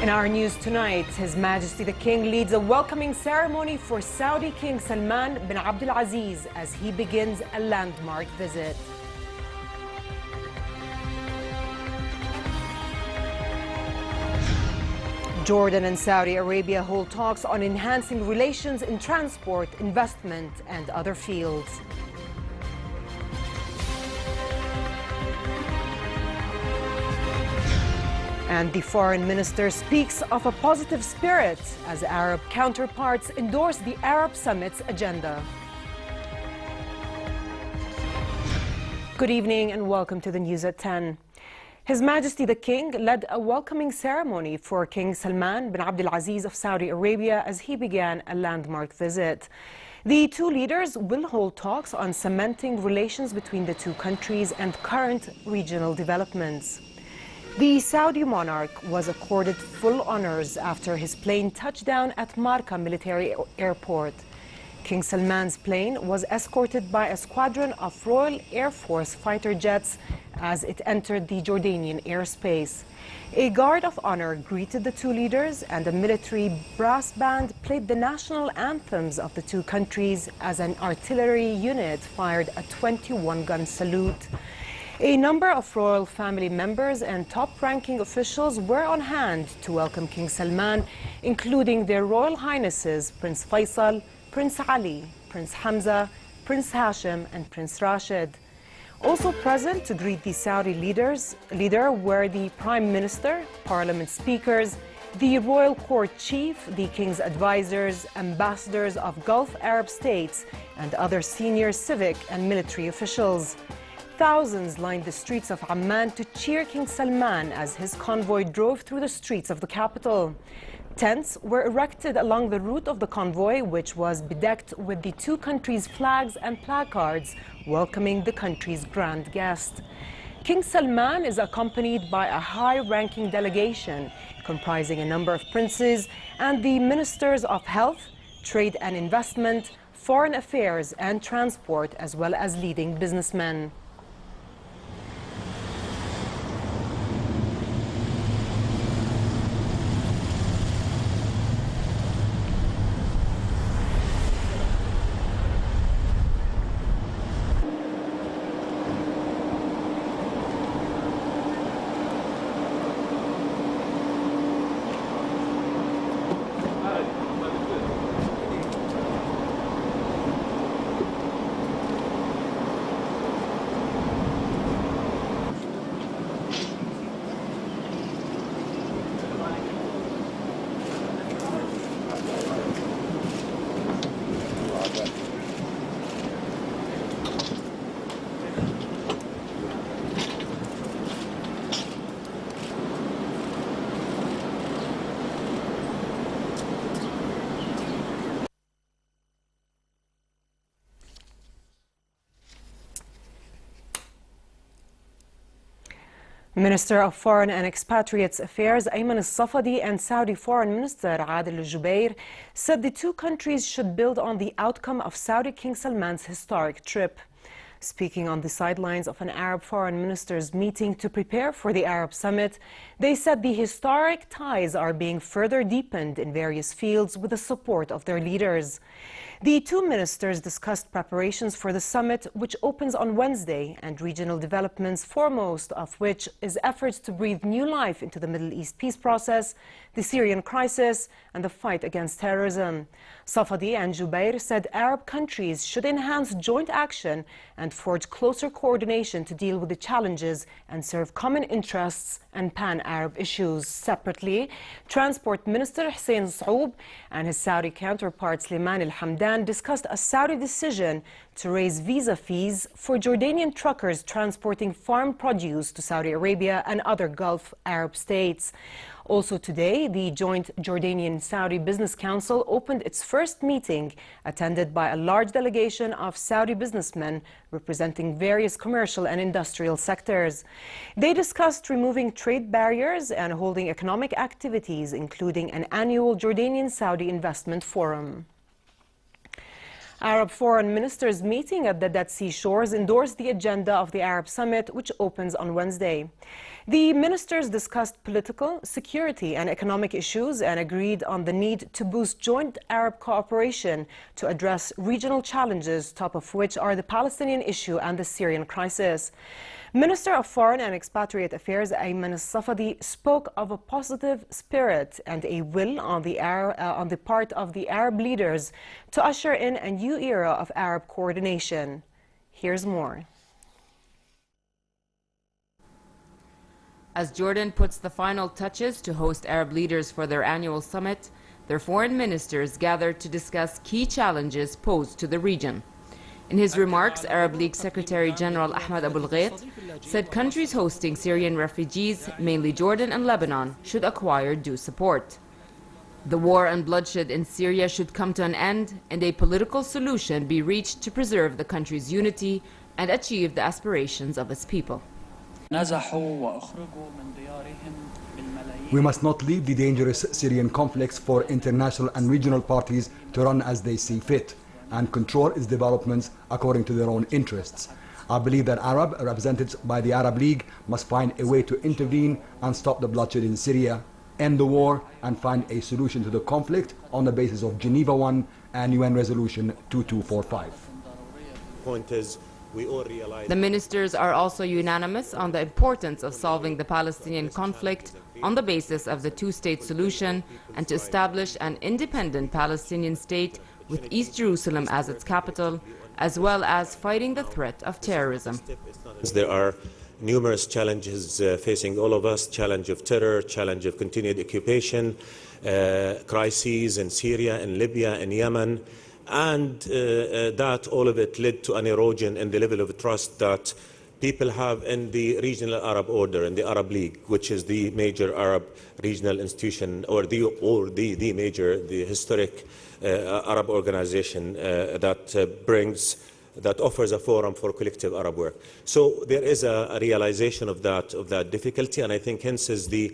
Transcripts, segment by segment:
In our news tonight, His Majesty the King leads a welcoming ceremony for Saudi King Salman bin Abdulaziz as he begins a landmark visit. Jordan and Saudi Arabia hold talks on enhancing relations in transport, investment, and other fields. And the foreign minister speaks of a positive spirit as Arab counterparts endorse the Arab Summit's agenda. Good evening and welcome to the news at 10. His Majesty the King led a welcoming ceremony for King Salman bin Abdulaziz of Saudi Arabia as he began a landmark visit. The two leaders will hold talks on cementing relations between the two countries and current regional developments. The Saudi monarch was accorded full honors after his plane touched down at Marka military airport. King Salman's plane was escorted by a squadron of Royal Air Force fighter jets as it entered the Jordanian airspace. A guard of honor greeted the two leaders and a military brass band played the national anthems of the two countries as an artillery unit fired a 21-gun salute. A number of royal family members and top-ranking officials were on hand to welcome King Salman, including their Royal Highnesses Prince Faisal, Prince Ali, Prince Hamza, Prince Hashim, and Prince Rashid. Also present to greet the Saudi leader were the Prime Minister, Parliament speakers, the Royal Court Chief, the King's advisors, ambassadors of Gulf Arab states, and other senior civic and military officials. Thousands lined the streets of Amman to cheer King Salman as his convoy drove through the streets of the capital. Tents were erected along the route of the convoy, which was bedecked with the two countries' flags and placards welcoming the country's grand guest. King Salman is accompanied by a high-ranking delegation comprising a number of princes and the ministers of health, trade and investment, foreign affairs and transport, as well as leading businessmen. Minister of Foreign and Expatriates Affairs Ayman al-Safadi and Saudi Foreign Minister Adel al-Jubair said the two countries should build on the outcome of Saudi King Salman's historic trip. Speaking on the sidelines of an Arab foreign ministers meeting to prepare for the Arab Summit, they said the historic ties are being further deepened in various fields with the support of their leaders. The two ministers discussed preparations for the summit, which opens on Wednesday, and regional developments, foremost of which is efforts to breathe new life into the Middle East peace process, the Syrian crisis, and the fight against terrorism. Safadi and Jubair said Arab countries should enhance joint action and forge closer coordination to deal with the challenges and serve common interests and pan-Arab issues. Separately, Transport Minister Hussein Saoub and his Saudi counterpart Sleiman al-Hamdan discussed a Saudi decision to raise visa fees for Jordanian truckers transporting farm produce to Saudi Arabia and other Gulf Arab states. Also today, the joint Jordanian-Saudi Business Council opened its first meeting, attended by a large delegation of Saudi businessmen representing various commercial and industrial sectors. They discussed removing trade barriers and holding economic activities, including an annual Jordanian-Saudi Investment Forum. Arab foreign ministers meeting at the Dead Sea shores endorsed the agenda of the Arab Summit, which opens on Wednesday. The ministers discussed political, security and economic issues and agreed on the need to boost joint Arab cooperation to address regional challenges, top of which are the Palestinian issue and the Syrian crisis. Minister of Foreign and Expatriate Affairs Ayman al-Safadi spoke of a positive spirit and a will on the part of the Arab leaders to usher in a new era of Arab coordination. Here's more. As Jordan puts the final touches to host Arab leaders for their annual summit, their foreign ministers gathered to discuss key challenges posed to the region. In his remarks, Arab League Secretary General Ahmed Abul Ghait said countries hosting Syrian refugees, mainly Jordan and Lebanon, should acquire due support. The war and bloodshed in Syria should come to an end and a political solution be reached to preserve the country's unity and achieve the aspirations of its people. We must not leave the dangerous Syrian conflicts for international and regional parties to run as they see fit and control its developments according to their own interests. I believe that Arab, represented by the Arab League, must find a way to intervene and stop the bloodshed in Syria, end the war and find a solution to the conflict on the basis of Geneva I and UN Resolution 2245. Point is, we all realize the ministers are also unanimous on the importance of solving the Palestinian conflict on the basis of the two-state solution and to establish an independent Palestinian state with East Jerusalem as its capital, as well as fighting the threat of terrorism. There are numerous challenges facing all of us: challenge of terror, challenge of continued occupation, crises in Syria, in Libya, in Yemen, and that all of it led to an erosion in the level of trust that people have in the regional Arab order, in the Arab League, which is the major Arab regional institution, or the historic Arab organization that offers a forum for collective Arab work. So there is a realization of that difficulty, and I think hence is the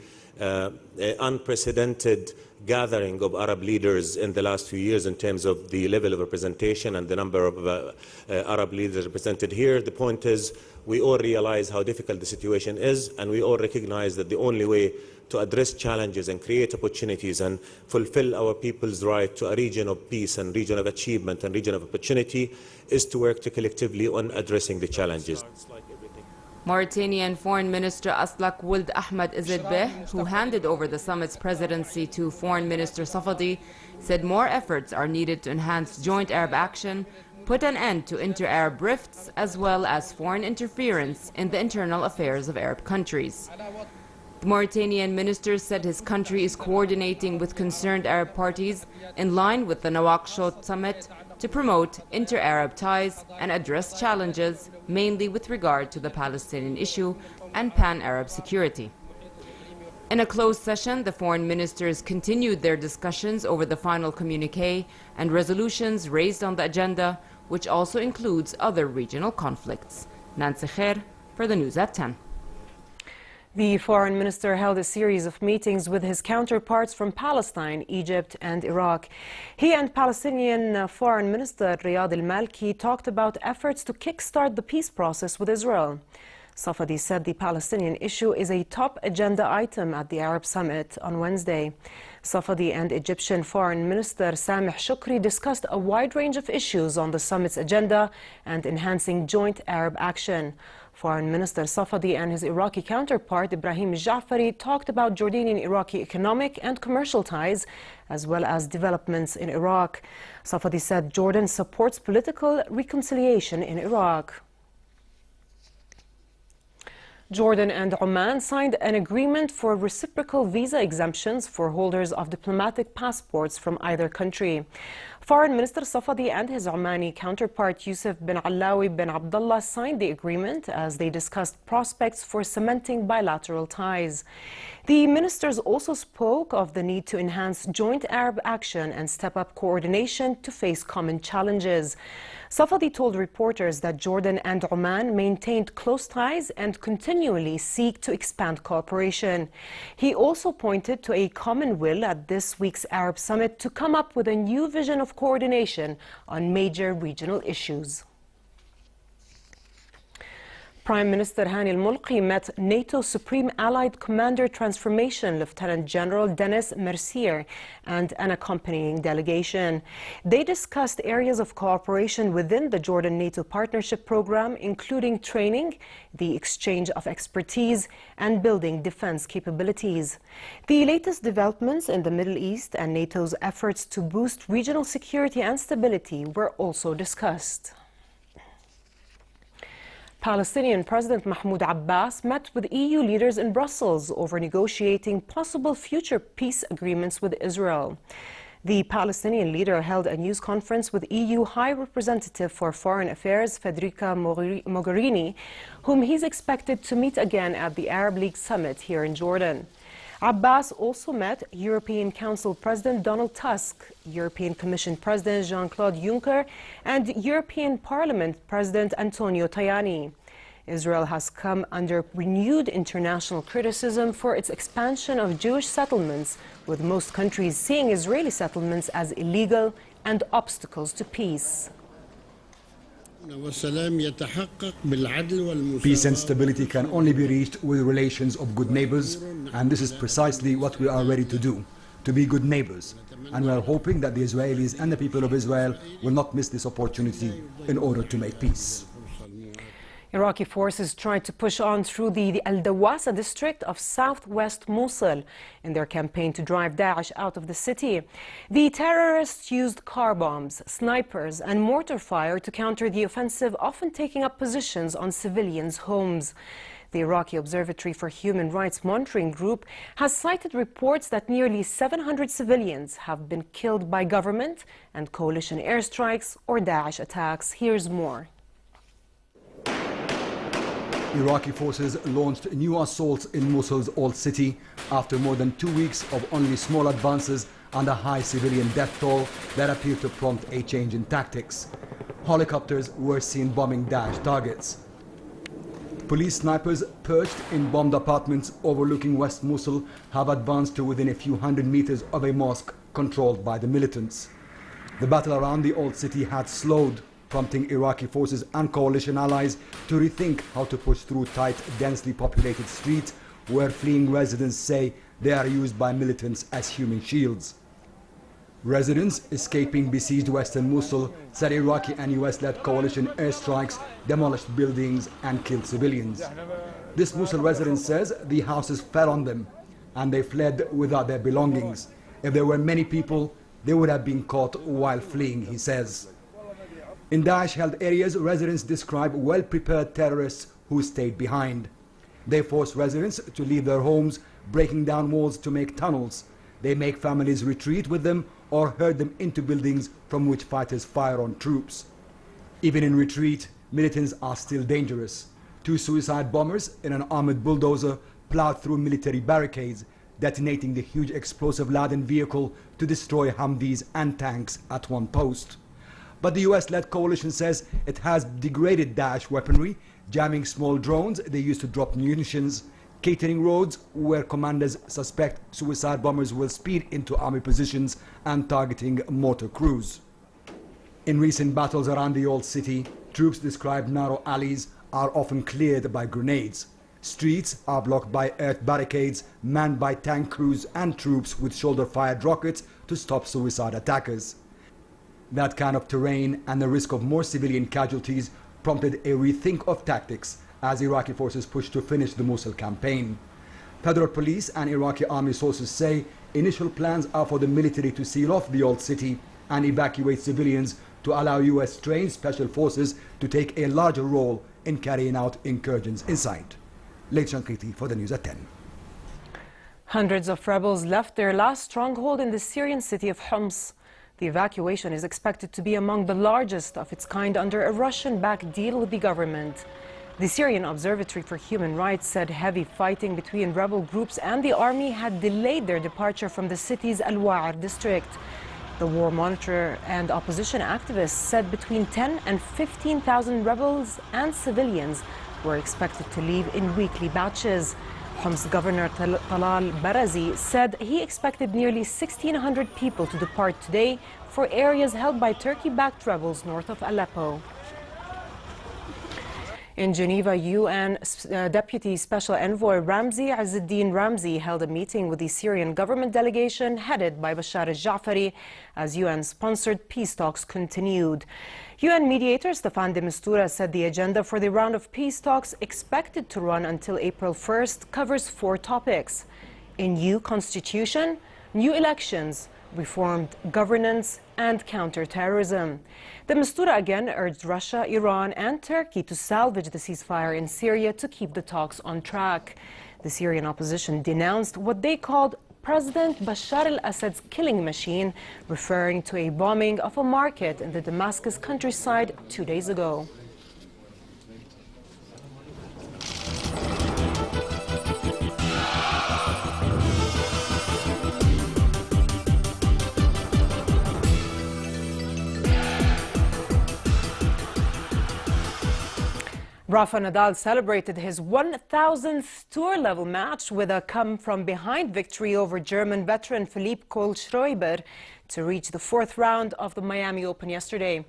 unprecedented gathering of Arab leaders in the last few years in terms of the level of representation and the number of Arab leaders represented here. The point is, we all realize how difficult the situation is, and we all recognize that the only way to address challenges and create opportunities and fulfill our people's right to a region of peace and region of achievement and region of opportunity is to work collectively on addressing the challenges. Mauritanian Foreign Minister Aslak Wuld Ahmed Izidbeh, who handed over the summit's presidency to Foreign Minister Safadi, said more efforts are needed to enhance joint Arab action, put an end to inter-Arab rifts, as well as foreign interference in the internal affairs of Arab countries. The Mauritanian minister said his country is coordinating with concerned Arab parties in line with the Nouakchott summit to promote inter-Arab ties and address challenges, mainly with regard to the Palestinian issue and pan-Arab security. In a closed session, the foreign ministers continued their discussions over the final communiqué and resolutions raised on the agenda, which also includes other regional conflicts. Nancy Khair for the News at 10. The foreign minister held a series of meetings with his counterparts from Palestine, Egypt and Iraq. He and Palestinian Foreign Minister Riyad al-Malki talked about efforts to kickstart the peace process with Israel. Safadi said the Palestinian issue is a top agenda item at the Arab Summit on Wednesday. Safadi and Egyptian Foreign Minister Sameh Shukri discussed a wide range of issues on the summit's agenda and enhancing joint Arab action. Foreign Minister Safadi and his Iraqi counterpart Ibrahim Jafari talked about Jordanian-Iraqi economic and commercial ties, as well as developments in Iraq. Safadi said Jordan supports political reconciliation in Iraq. Jordan and Oman signed an agreement for reciprocal visa exemptions for holders of diplomatic passports from either country. Foreign Minister Safadi and his Omani counterpart Yusuf bin Alawi bin Abdullah signed the agreement as they discussed prospects for cementing bilateral ties. The ministers also spoke of the need to enhance joint Arab action and step up coordination to face common challenges. Safadi told reporters that Jordan and Oman maintained close ties and continually seek to expand cooperation. He also pointed to a common will at this week's Arab Summit to come up with a new vision of coordination on major regional issues. Prime Minister Hani al-Mulki met NATO Supreme Allied Commander Transformation Lieutenant General Dennis Mercier and an accompanying delegation. They discussed areas of cooperation within the Jordan-NATO Partnership Program, including training, the exchange of expertise, and building defense capabilities. The latest developments in the Middle East and NATO's efforts to boost regional security and stability were also discussed. Palestinian President Mahmoud Abbas met with EU leaders in Brussels over negotiating possible future peace agreements with Israel. The Palestinian leader held a news conference with EU High Representative for Foreign Affairs Federica Mogherini, whom he's expected to meet again at the Arab League Summit here in Jordan. Abbas also met European Council President Donald Tusk, European Commission President Jean-Claude Juncker, and European Parliament President Antonio Tajani. Israel has come under renewed international criticism for its expansion of Jewish settlements, with most countries seeing Israeli settlements as illegal and obstacles to peace. Peace and stability can only be reached with relations of good neighbors, and this is precisely what we are ready to do, to be good neighbors. And we are hoping that the Israelis and the people of Israel will not miss this opportunity in order to make peace. Iraqi forces tried to push on through the Al-Dawasa district of southwest Mosul in their campaign to drive Daesh out of the city. The terrorists used car bombs, snipers, and mortar fire to counter the offensive, often taking up positions on civilians' homes. The Iraqi Observatory for Human Rights Monitoring Group has cited reports that nearly 700 civilians have been killed by government and coalition airstrikes or Daesh attacks. Here's more. Iraqi forces launched new assaults in Mosul's old city after more than 2 weeks of only small advances and a high civilian death toll that appeared to prompt a change in tactics. Helicopters were seen bombing Daesh targets. Police snipers perched in bombed apartments overlooking West Mosul have advanced to within a few hundred meters of a mosque controlled by the militants. The battle around the old city had slowed, prompting Iraqi forces and coalition allies to rethink how to push through tight, densely populated streets where fleeing residents say they are used by militants as human shields. Residents escaping besieged western Mosul said Iraqi and US-led coalition airstrikes demolished buildings and killed civilians. This Mosul resident says the houses fell on them and they fled without their belongings. If there were many people, they would have been caught while fleeing, he says. In Daesh-held areas, residents describe well-prepared terrorists who stayed behind. They force residents to leave their homes, breaking down walls to make tunnels. They make families retreat with them or herd them into buildings from which fighters fire on troops. Even in retreat, militants are still dangerous. 2 suicide bombers in an armored bulldozer plowed through military barricades, detonating the huge explosive-laden vehicle to destroy Humvees and tanks at one post. But the US-led coalition says it has degraded Daesh weaponry, jamming small drones they use to drop munitions, catering roads where commanders suspect suicide bombers will speed into army positions, and targeting motor crews. In recent battles around the old city, troops describe narrow alleys are often cleared by grenades. Streets are blocked by earth barricades manned by tank crews and troops with shoulder-fired rockets to stop suicide attackers. That kind of terrain and the risk of more civilian casualties prompted a rethink of tactics as Iraqi forces pushed to finish the Mosul campaign. Federal police and Iraqi army sources say initial plans are for the military to seal off the old city and evacuate civilians to allow US-trained special forces to take a larger role in carrying out incursions inside. Late Shankiti for the news at 10. Hundreds of rebels left their last stronghold in the Syrian city of Homs. The evacuation is expected to be among the largest of its kind under a Russian-backed deal with the government. The Syrian Observatory for Human Rights said heavy fighting between rebel groups and the army had delayed their departure from the city's Al-Wa'ar district. The war monitor and opposition activists said between 10 and 15,000 rebels and civilians were expected to leave in weekly batches. Homs Governor Talal Barazi said he expected nearly 1,600 people to depart today for areas held by Turkey-backed rebels north of Aleppo. In Geneva, UN Deputy Special Envoy Ramzi Azzeddin Ramzi held a meeting with the Syrian government delegation headed by Bashar al-Ja'fari as UN-sponsored peace talks continued. UN mediator Staffan de Mistura said the agenda for the round of peace talks, expected to run until April 1st, covers 4 topics: a new constitution, new elections, reformed governance, and counter-terrorism. De Mistura again urged Russia, Iran, and Turkey to salvage the ceasefire in Syria to keep the talks on track. The Syrian opposition denounced what they called President Bashar al-Assad's killing machine, referring to a bombing of a market in the Damascus countryside 2 days ago. Rafa Nadal celebrated his 1,000th tour-level match with a come-from-behind victory over German veteran Philippe Kohlschreiber to reach the 4th round of the Miami Open yesterday.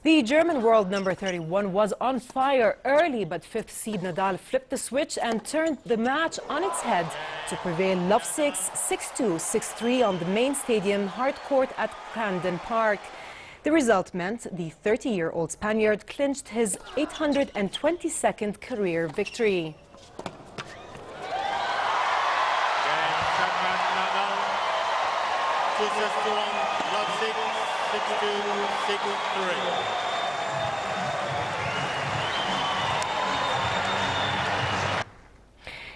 The German world number 31 was on fire early, but 5th seed Nadal flipped the switch and turned the match on its head to prevail love 6, 6-2, 6-3 on the main stadium hard court at Camden Park. The result meant the 30-year-old Spaniard clinched his 822nd career victory.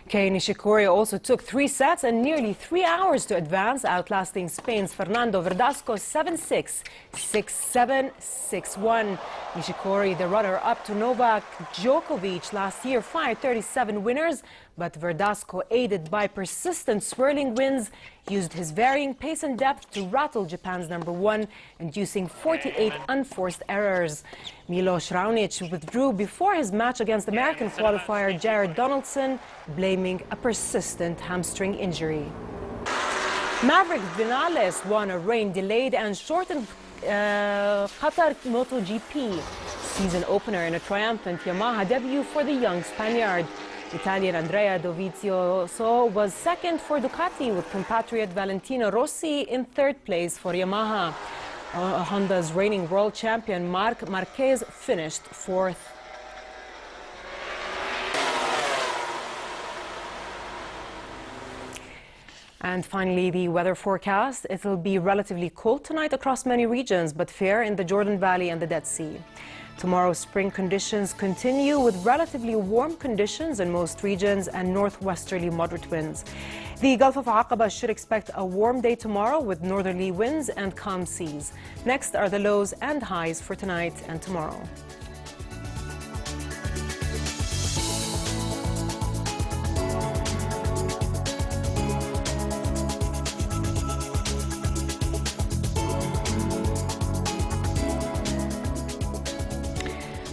Kei Nishikori also took 3 sets and nearly 3 hours to advance, outlasting Spain's Fernando Verdasco 7-6, 6-7, 6-1. Nishikori, the runner-up to Novak Djokovic last year, fired 37 winners, but Verdasco, aided by persistent swirling winds, used his varying pace and depth to rattle Japan's number 1, inducing 48 unforced errors. Milos Raonic withdrew before his match against American qualifier Jared Donaldson, blaming a persistent hamstring injury. Maverick Vinales won a rain-delayed and shortened Qatar MotoGP season opener in a triumphant Yamaha debut for the young Spaniard. Italian Andrea Dovizioso was second for Ducati, with compatriot Valentino Rossi in 3rd place for Yamaha. Honda's reigning world champion Marc Marquez finished 4th. And finally, the weather forecast. It will be relatively cold tonight across many regions, but fair in the Jordan Valley and the Dead Sea. Tomorrow, spring conditions continue with relatively warm conditions in most regions and northwesterly moderate winds. The Gulf of Aqaba should expect a warm day tomorrow with northerly winds and calm seas. Next are the lows and highs for tonight and tomorrow.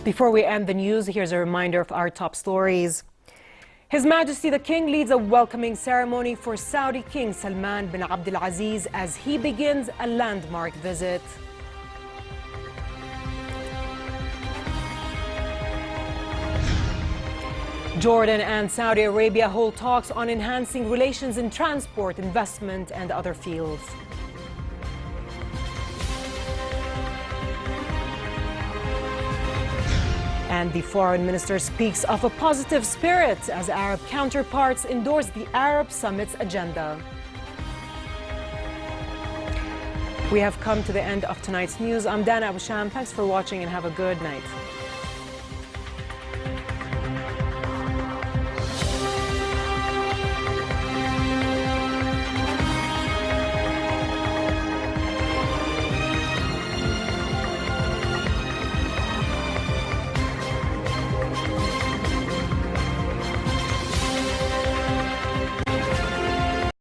Before we end the news, here's a reminder of our top stories. His Majesty the King leads a welcoming ceremony for Saudi King Salman bin Abdulaziz as he begins a landmark visit. Jordan and Saudi Arabia hold talks on enhancing relations in transport, investment, and other fields. And the foreign minister speaks of a positive spirit as Arab counterparts endorse the Arab Summit's agenda. We have come to the end of tonight's news. I'm Dana Abusham. Thanks for watching and have a good night.